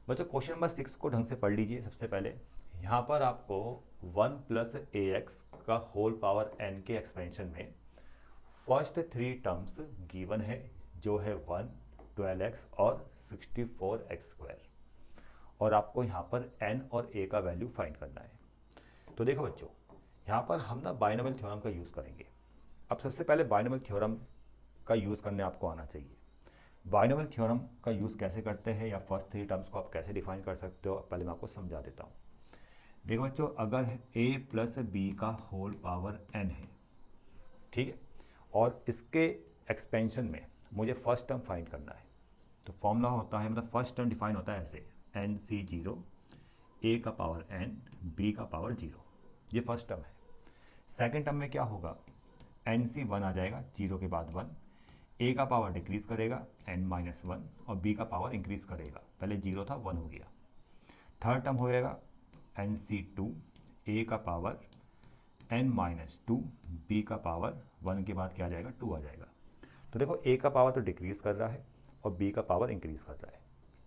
बच्चों question number 6 को ढंग से पढ़ लीजिए। सबसे पहले यहाँ पर आपको 1 प्लस ए एक्स का होल पावर n के एक्सपेंशन में फर्स्ट 3 टर्म्स गिवन है, जो है 1, 12x और 64x²। और आपको यहाँ पर n और a का वैल्यू फाइंड करना है। तो देखो बच्चों, यहाँ पर हम ना बाइनोमियल थ्योरम का यूज़ करेंगे। अब सबसे पहले बाइनोमियल थ्योरम का यूज़ करने आपको आना चाहिए। बाइनोमियल थ्योरम का यूज़ कैसे करते हैं या फर्स्ट 3 टर्म्स को आप कैसे डिफाइन कर सकते हो, पहले मैं आपको समझा देता हूँ। देखो बच्चों, अगर a प्लस बी का होल पावर n है, ठीक है, और इसके एक्सपेंशन में मुझे फर्स्ट टर्म फाइंड करना है, तो फॉर्मूला होता है, मतलब फर्स्ट टर्म डिफाइन होता है ऐसे, NC0 a का पावर n b का पावर 0, ये फर्स्ट टर्म है। सेकेंड टर्म में क्या होगा, NC1 आ जाएगा, 0 के बाद 1, a का पावर डिक्रीज करेगा n-1 और b का पावर इंक्रीज करेगा, पहले 0 था 1 हो गया। थर्ड टर्म हो जाएगा NC2 a का पावर n-2 b का पावर 1 के बाद क्या आ जाएगा, 2 आ जाएगा। तो देखो a का पावर तो डिक्रीज कर रहा है और b का पावर इंक्रीज कर रहा है,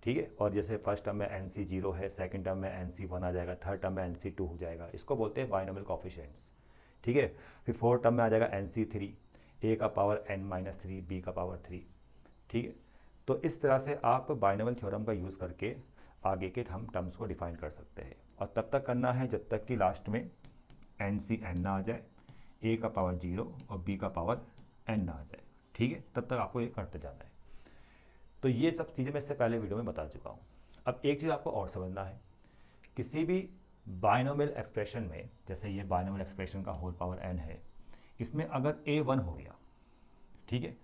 ठीक है। और जैसे फर्स्ट टर्म में NC0 है, सेकंड टर्म में NC1 आ जाएगा, थर्ड टर्म में NC2 हो जाएगा, इसको बोलते हैं बाइनोमियल कोफिशिएंट्स, ठीक है। फिर फोर्थ टर्म में आ जाएगा NC3 a का पावर n-3 b का पावर 3, ठीक है। तो इस तरह से आप बाइनोमियल थ्योरम का यूज़ करके आगे के हम टर्म्स को डिफाइन कर सकते हैं, और तब तक करना है जब तक कि लास्ट में NCn ना आ जाए, a का पावर 0 और b का पावर n ना आ जाए, ठीक है। तब तक आपको ये करते जाना है। तो ये सब चीज़ें मैं इससे पहले वीडियो में बता चुका हूँ। अब एक चीज़ आपको और समझना है, किसी भी बाइनोमियल एक्सप्रेशन में, जैसे ये बाइनोमियल एक्सप्रेशन का होल पावर n है, इसमें अगर a1 हो गया, ठीक है,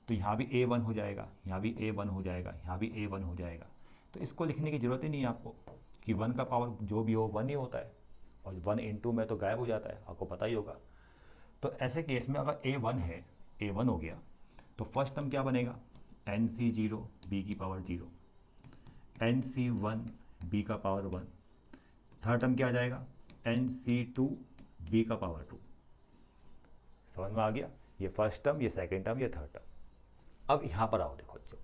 तो यहाँ भी a1 हो जाएगा, यहाँ भी a1 हो जाएगा, यहाँ भी a1 हो जाएगा। तो इसको लिखने की ज़रूरत ही नहीं है आपको कि 1 का पावर जो भी हो 1 ही होता है, और 1 × में तो गायब हो जाता है, आपको पता ही होगा। तो ऐसे केस में अगर a1 है, a1 हो गया, तो फर्स्ट टर्म क्या बनेगा, NC0 b की पावर 0, NC1 b का पावर 1, थर्ड टर्म क्या आ जाएगा, NC2 b का पावर 2। समझ में आ गया, ये फर्स्ट टर्म, ये सेकेंड टर्म, ये थर्ड टर्म। अब यहाँ पर आओ, देखो बच्चों,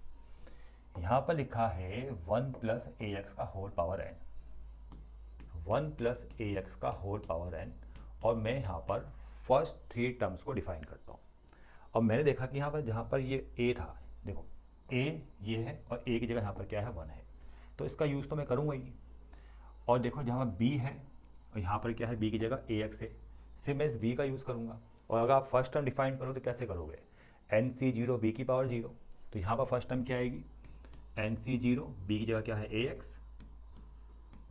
यहाँ पर लिखा है 1 प्लस ए एक्स का होल पावर n, 1 प्लस ए एक्स का होल पावर n, और मैं यहाँ पर फर्स्ट 3 टर्म्स को डिफाइन करता हूँ। अब मैंने देखा कि यहाँ पर जहाँ पर ये a था, देखो a ये है और a की जगह यहाँ पर क्या है, 1 है, तो इसका यूज़ तो मैं करूँगा ही। और देखो जहाँ पर b है और यहाँ पर क्या है, b की जगह ax है, सिर्फ मैं इस b का यूज़ करूँगा। और अगर आप फर्स्ट टर्म डिफाइन करो तो कैसे करोगे, NC0 b की पावर 0, तो यहाँ पर फर्स्ट टर्म क्या आएगी, NC0 b की जगह क्या है, ax,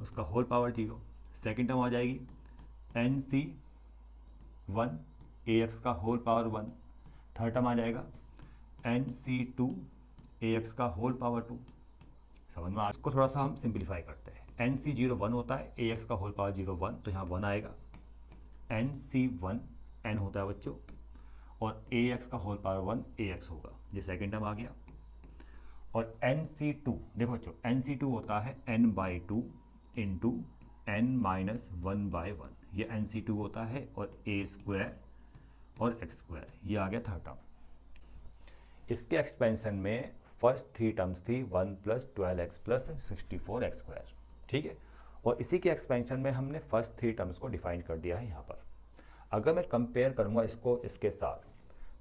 उसका होल पावर 0। सेकेंड टर्म आ जाएगी NC1 ax का होल पावर 1, थर्ड टर्म आ जाएगा NC2 ax का होल पावर 2। समझ में, इसको थोड़ा सा हम सिंप्लीफाई करते हैं। NC0 1 होता है, ax का होल पावर 0 1, तो यहाँ 1 आएगा। NC1 n होता है बच्चों, और ax का होल पावर 1 ax होगा, ये सेकेंड टर्म आ गया। और NC2, देखो बच्चों, NC2 होता है n/2 इंटू n-1/1, ये NC2 होता है, और a² और x², ये आ गया थर्ड टर्म। इसके एक्सपेंशन में फर्स्ट 3 टर्म्स थी 1 प्लस 12x प्लस 64x², ठीक है। और इसी के एक्सपेंशन में हमने फर्स्ट 3 टर्म्स को डिफाइन कर दिया है यहाँ पर। अगर मैं कंपेयर करूँगा इसको इसके साथ,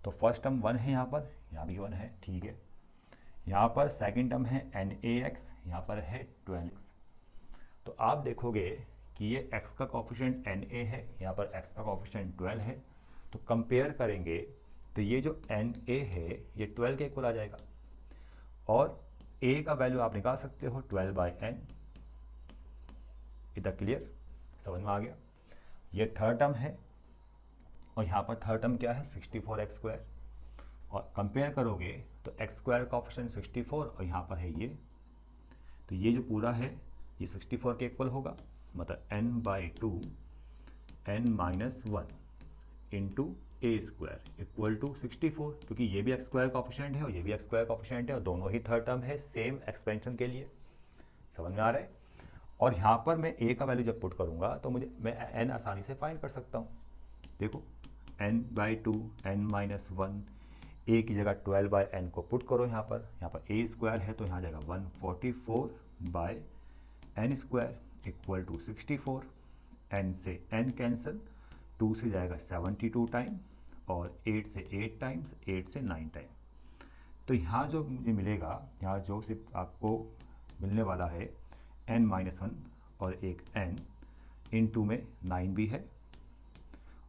तो फर्स्ट टर्म 1 है, यहाँ पर, यहाँ भी 1 है, ठीक है। यहाँ पर सेकेंड टर्म है NaX, यहाँ पर है 12x। तो आप देखोगे कि ये x का कोफिशिएंट Na है, यहाँ पर x का कोफिशिएंट 12 है, तो कंपेयर करेंगे तो ये जो Na है ये 12 के इक्वल आ जाएगा, और a का वैल्यू आप निकाल सकते हो 12/n। इतना क्लियर, समझ में आ गया। ये थर्ड टर्म है, और यहाँ पर थर्ड टर्म क्या है, 64x², और कंपेयर करोगे तो x² का ऑप्शन 64 और यहाँ पर है ये, तो ये जो पूरा है ये 64 के इक्वल होगा, मतलब n/2 n-1 into a² equal to 64, क्योंकि ये भी x² का ऑप्शन है और ये भी x² का ऑप्शन है, और दोनों ही थर्ड टर्म है सेम एक्सपेंशन के लिए। समझ में आ रहा है। और यहाँ पर मैं a का वैल्यू जब पुट करूँगा तो मैं n आसानी से फाइंड कर सकता हूँ। देखो n/2 n-1, a की जगह 12/n को पुट करो, यहाँ पर a² है तो यहाँ जाएगा 144/n n square equal to 64, n से एन कैंसिल, 2 से जाएगा 72 टाइम और 8 से 8 टाइम्स, 8 से 9 टाइम। तो यहाँ जो मुझे मिलेगा, यहाँ जो सिर्फ आपको मिलने वाला है n-1 और एक n, इंटू में 9 भी है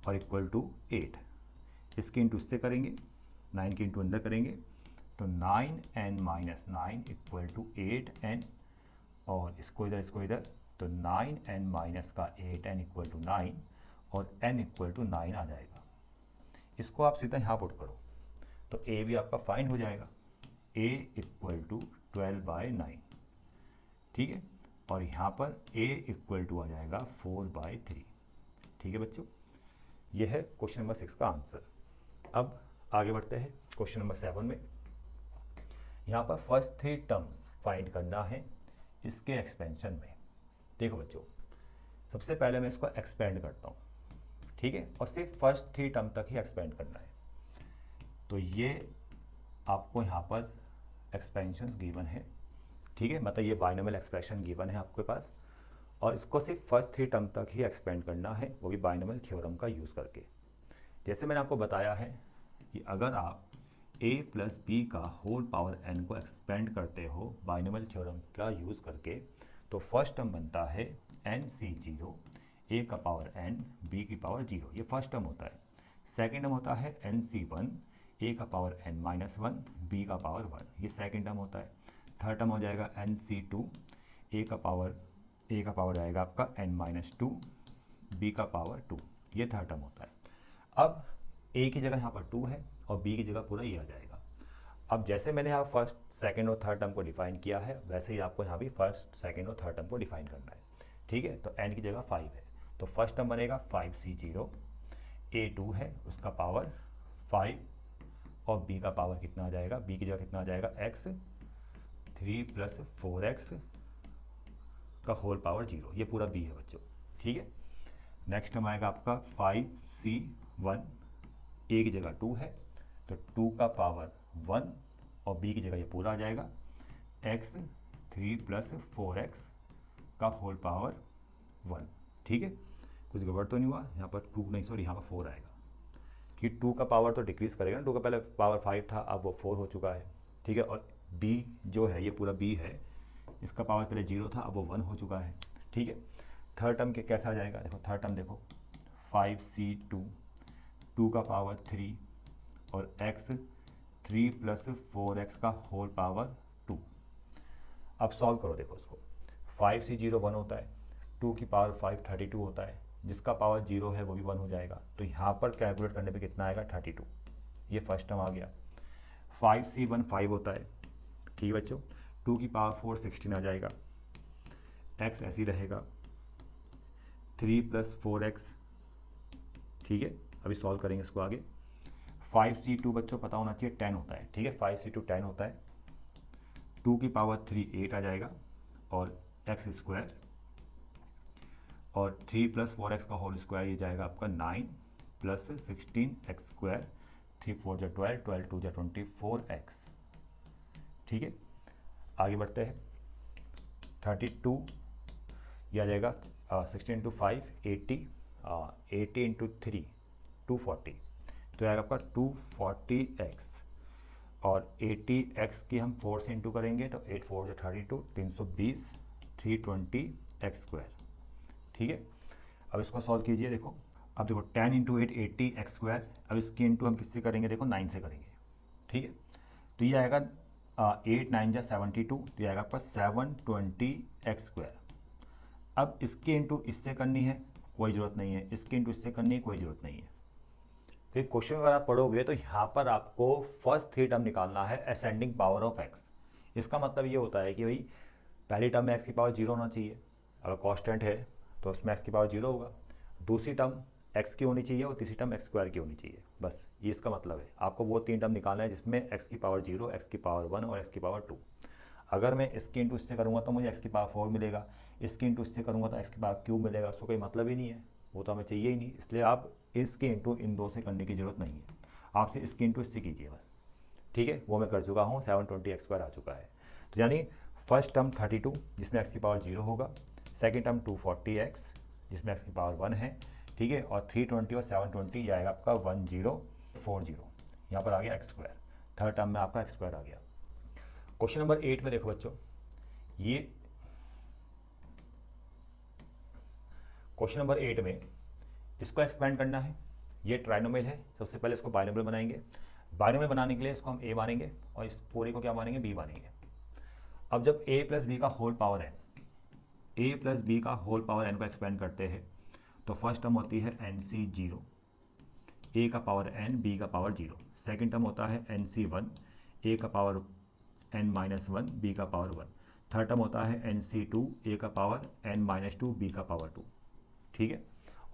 और इक्वल टू 8। इसके इंटू इससे करेंगे, 9 के इंटू अंदर करेंगे तो 9n-9 इक्वल टू 8n, और इसको इधर तो 9n माइनस का 8n इक्वल टू 9 और n इक्वल टू 9 आ जाएगा। इसको आप सीधा यहाँ पुट करो तो a भी आपका फाइंड हो जाएगा, a इक्वल टू 12/9, ठीक है, और यहाँ पर a इक्वल टू आ जाएगा 4/3। ठीक है बच्चों, यह है क्वेश्चन नंबर 6 का आंसर। अब आगे बढ़ते हैं क्वेश्चन नंबर 7 में। यहाँ पर फर्स्ट 3 टर्म्स फाइंड करना है इसके एक्सपेंशन में। देखो बच्चों, सबसे पहले मैं इसको एक्सपेंड करता हूँ, ठीक है, और सिर्फ फर्स्ट 3 टर्म तक ही एक्सपेंड करना है। तो ये आपको यहाँ पर एक्सपेंशन गिवन है, ठीक है, मतलब ये बाइनोमियल एक्सप्रेशन गिवन है आपके पास, और इसको सिर्फ फर्स्ट 3 टर्म तक ही एक्सपेंड करना है, वो भी बाइनोमियल थ्योरम का यूज़ करके। जैसे मैंने आपको बताया है कि अगर आप a प्लस बी का होल पावर n को एक्सपेंड करते हो बाइनोमियल थ्योरम का यूज़ करके, तो फर्स्ट टर्म बनता है nc0 a का पावर n b की पावर 0, ये फर्स्ट टर्म होता है। सेकेंड टर्म होता है nc1 a का पावर n-1 b का पावर 1, ये सेकेंड टर्म होता है। थर्ड टर्म हो जाएगा nc2 a का पावर आएगा आपका n-2 b का पावर 2, ये थर्ड टर्म होता है। अब a की जगह यहाँ पर 2 है और b की जगह पूरा ये आ जाएगा। अब जैसे मैंने यहाँ फर्स्ट सेकंड और थर्ड टर्म को डिफाइन किया है, वैसे ही आपको यहाँ भी फर्स्ट सेकंड और थर्ड टर्म को डिफाइन करना है, ठीक है। तो n की जगह 5 है, तो फर्स्ट टर्म बनेगा 5c0, a2 है उसका पावर 5 और b का पावर कितना आ जाएगा, b की जगह कितना आ जाएगा x, 3 + 4x का होल पावर 0, ये पूरा b है बच्चों, ठीक है। नेक्स्ट टर्म आएगा आपका 5c1, a की जगह 2 है तो 2 का पावर 1 और b की जगह ये पूरा आ जाएगा x, 3 + 4x का होल पावर 1, ठीक है। कुछ गड़बड़ तो नहीं हुआ, यहाँ पर 2 नहीं, सॉरी यहाँ पर 4 आएगा, कि 2 का पावर तो डिक्रीज करेगा ना, 2 का पहले पावर 5 था, अब वो 4 हो चुका है, ठीक है। और b जो है ये पूरा b है, इसका पावर पहले 0 था, अब वो 1 हो चुका है, ठीक है। थर्ड टर्म के कैसा आ जाएगा, देखो थर्ड टर्म देखो 5c2, 2 का पावर 3 और x, 3 + 4x का होल पावर 2। अब सॉल्व करो, देखो इसको, 5c0 1 होता है, 2 की पावर 5 32 होता है, जिसका पावर 0 है वो भी 1 हो जाएगा, तो यहाँ पर कैलकुलेट करने पे कितना आएगा 32, ये फर्स्ट टर्म आ गया। 5c1 5 होता है, ठीक है बच्चों, 2 की पावर 4 16 आ जाएगा, x ऐसे ही रहेगा, 3 + 4x, ठीक है। अभी सॉल्व करेंगे इसको आगे। 5c2 बच्चों पता होना चाहिए 10 होता है, ठीक है, 5c2 10 होता है, 2 की पावर 3 8 आ जाएगा और x स्क्वायर, और 3 + 4x का होल स्क्वायर ये जाएगा आपका 9 + 16x स्क्वायर, 3 4 = 12, 12 2 = 24x, ठीक है। आगे बढ़ते हैं, 32 ये आ जाएगा 16 × 5 80, 80 × 3 240, तो आएगा आपका 240x, और 80x की हम 4 से इंटू करेंगे तो 8 4 = 32, 320, 320x स्क्वायर, ठीक है। अब इसको सॉल्व कीजिए, देखो अब देखो 10 × 8 80x स्क्वायर, अब इसकी इंटू हम किससे करेंगे, देखो 9 से करेंगे, ठीक है। तो ये आएगा 8 9 = 72, तो ये आएगा आपका 720x स्क्वायर। अब इसके इंटू इससे करनी है, कोई ज़रूरत नहीं है, इसके इंटू इससे करनी है, कोई ज़रूरत नहीं है। फिर क्वेश्चन अगर आप पढ़ोगे तो यहाँ पर आपको फर्स्ट 3 टर्म निकालना है असेंडिंग पावर ऑफ x। इसका मतलब ये होता है कि भाई पहली टर्म में x की पावर 0 होना चाहिए, अगर कांस्टेंट है तो उसमें x की पावर 0 होगा, दूसरी टर्म x की होनी चाहिए और तीसरी टर्म x स्क्वायर की होनी चाहिए, बस ये इसका मतलब है। आपको वो 3 टर्म निकालना है जिसमें x की पावर 0, x की पावर 1 और x की पावर 2। अगर मैं इसके इंटू इससे करूँगा तो मुझे x की पावर 4 मिलेगा, इसके इंटू इससे करूँगा तो x की पावर क्यूब मिलेगा, उसको कोई मतलब ही नहीं है, वो तो हमें चाहिए ही नहीं। इसलिए आप इसके इंटू इन दो से करने की ज़रूरत नहीं है, आपसे इसके इंटू इससे कीजिए बस, ठीक है। वो मैं कर चुका हूँ, 720x स्क्वायर आ चुका है। तो यानी फर्स्ट टर्म 32 जिसमें x की पावर 0 होगा, सेकेंड टर्म 240x जिसमें x की पावर 1 है, ठीक है, और 320 और 720 ये आएगा आपका 1040, यहाँ पर आ गया x स्क्वायर, थर्ड टर्म में आपका x स्क्वायर आ गया। क्वेश्चन नंबर 8 में देखो बच्चों, ये क्वेश्चन नंबर 8 में इसको एक्सपेंड करना है, ये ट्राइनोमियल है, सबसे पहले इसको बाइनोमियल बनाएंगे, बाइनोमियल बनाने के लिए इसको हम a मानेंगे और इस पूरे को क्या मानेंगे, b मानेंगे। अब जब a प्लस बी का whole power n, a plus b का होल पावर n को एक्सपेंड करते हैं तो फर्स्ट टर्म होती है nc0, a का पावर n b का पावर 0, सेकेंड टर्म होता है nc1, a का पावर n-1 b का पावर 1, थर्ड टर्म होता है nc2, a का पावर n-2 b का पावर 2, ठीक है।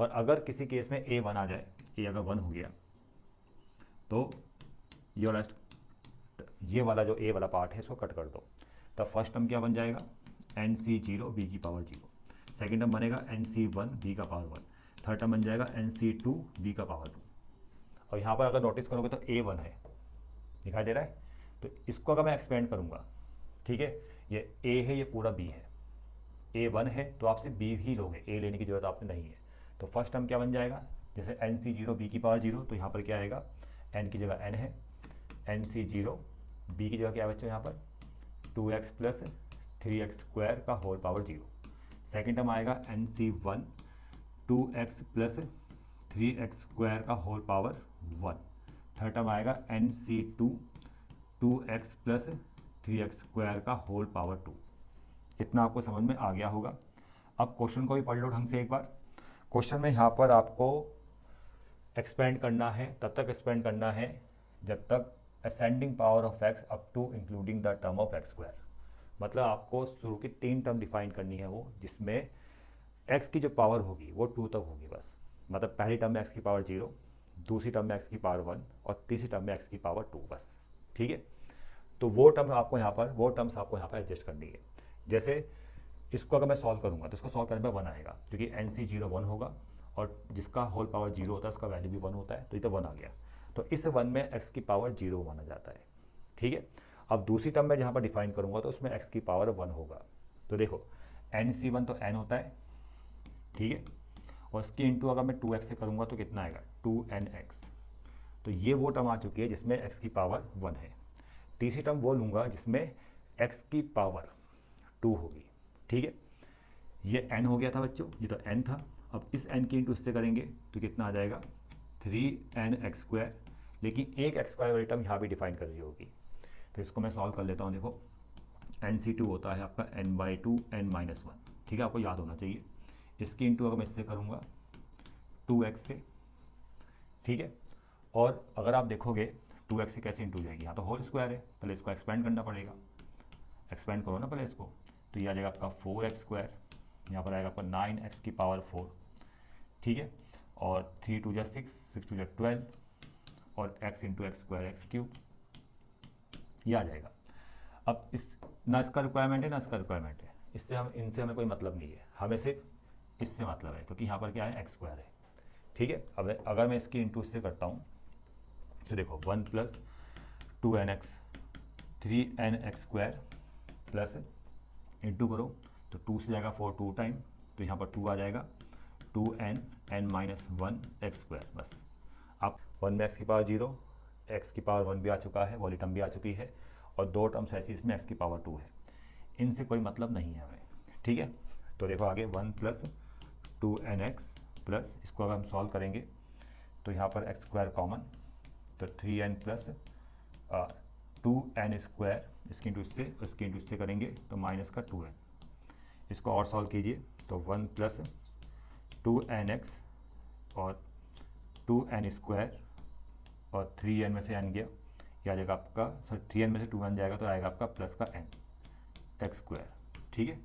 और अगर किसी केस में a 1 आ जाए, a अगर 1 हो गया तो ये वाला जो a वाला पार्ट है इसको कट कर दो, तब फर्स्ट टर्म क्या बन जाएगा, nc0 b की पावर 0, सेकेंड टर्म बनेगा nc1 b का पावर 1, थर्ड टर्म बन जाएगा nc2 b का पावर 2। और यहाँ पर अगर नोटिस करोगे तो a1 है, दिखाई दे रहा है, तो इसको अगर मैं एक्सपेंड करूँगा, ठीक है, ये a है, ये पूरा b है, a1 है तो आप सिर्फ b ही लोगे, a लेने की जरूरत आपने नहीं है। तो फर्स्ट टर्म क्या बन जाएगा, जैसे nc0 b की पावर 0, तो यहाँ पर क्या आएगा, n की जगह n है, nc0 b की जगह क्या है बच्चों, यहाँ पर 2x प्लस 3x स्क्वायर का होल पावर 0, सेकेंड टर्म आएगा nc1 2x plus 3x square का होल पावर 1, थर्ड टर्म आएगा nc2 2x plus 3x square का होल पावर 2। इतना आपको समझ में आ गया होगा। अब क्वेश्चन को भी पढ़ लो ढंग से एक बार। क्वेश्चन में यहाँ पर आपको एक्सपेंड करना है, तब तक एक्सपेंड करना है जब तक ascending power of x up to including the term of x square, मतलब आपको शुरू की 3 टर्म डिफाइन करनी है वो, जिसमें x की जो पावर होगी वो 2 तक होगी बस, मतलब पहली टर्म में x की पावर 0, दूसरी टर्म में x की पावर 1 और तीसरी टर्म में x की पावर 2 बस, ठीक है। तो वो टर्म्स आपको यहाँ पर एडजस्ट करनी है। जैसे इसको अगर मैं सॉल्व करूँगा तो इसको सॉल्व करने पर 1 आएगा, क्योंकि nc0 1 होगा और जिसका होल पावर 0 होता है उसका वैल्यू भी 1 होता है, तो ये तो 1 आ गया, तो इस 1 में x की पावर 0 माना जाता है, ठीक है। अब दूसरी टर्म में जहाँ पर डिफाइन करूँगा तो उसमें x की पावर 1 होगा, तो देखो nc1 तो n होता है, ठीक है, और इसकी इंटू अगर मैं 2x से करूँगा तो कितना आएगा, 2nx, तो ये वो टर्म आ चुकी है जिसमें x की पावर 1 है। तीसरी टर्म वो लूँगा जिसमें x की पावर 2 होगी, ठीक है। ये n हो गया था बच्चों, ये तो n था, अब इस n की इंटू इससे करेंगे तो कितना आ जाएगा, 3nx स्क्वायर, लेकिन एक x स्क्वायर वाली टर्म यहाँ भी डिफाइन कर रही होगी, तो इसको मैं सॉल्व कर लेता हूँ। देखो nc2 होता है आपका n/2 n-1, ठीक है, आपको याद होना चाहिए। इसकी इंटू अगर मैं इससे करूँगा 2x से, ठीक है, और अगर आप देखोगे 2x से कैसे इंटू जाएगी, यहाँ तो होल स्क्वायर है, पहले इसको एक्सपेंड करना पड़ेगा, एक्सपेंड करो ना पहले इसको, तो ये आ जाएगा आपका 4x स्क्वायर, यहाँ पर आएगा आपका 9x की पावर 4, ठीक है, और 3 2 6 6 2 12 और x into x square x cube, ये आ जाएगा। अब इस ना इसका रिक्वायरमेंट है ना इसका रिक्वायरमेंट है, इनसे हमें कोई मतलब नहीं है, हमें सिर्फ इससे मतलब है, क्योंकि यहाँ पर क्या है, x स्क्वायर है, ठीक है। अब अगर मैं इसकी इंटू इससे करता हूँ तो देखो 1 plus 2nx 3nx square plus into करो तो 2 से जाएगा 4 2 टाइम, तो यहाँ पर 2 आ जाएगा 2n n-1 x स्क्वायर, बस। अब 1 में x की पावर 0, x की पावर 1 भी आ चुका है, वाली टर्म भी आ चुकी है, और 2 टर्म्स ऐसी इसमें x की पावर 2 है, इनसे कोई मतलब नहीं है हमें, ठीक है। तो देखो आगे 1 प्लस 2nx प्लस, इसको अगर हम सॉल्व करेंगे तो यहाँ पर x स्क्वायर कॉमन, तो 3n प्लस 2n स्क्वायर, इसकी इंटू इससे करेंगे तो माइनस का 2n, इसको और सॉल्व कीजिए तो 1 प्लस 2nx और 2n स्क्वायर और 3n में से n गया, ये आ जाएगा आपका, सॉरी 3n में से 2n जाएगा तो आएगा आपका प्लस का n x स्क्वायर, ठीक है।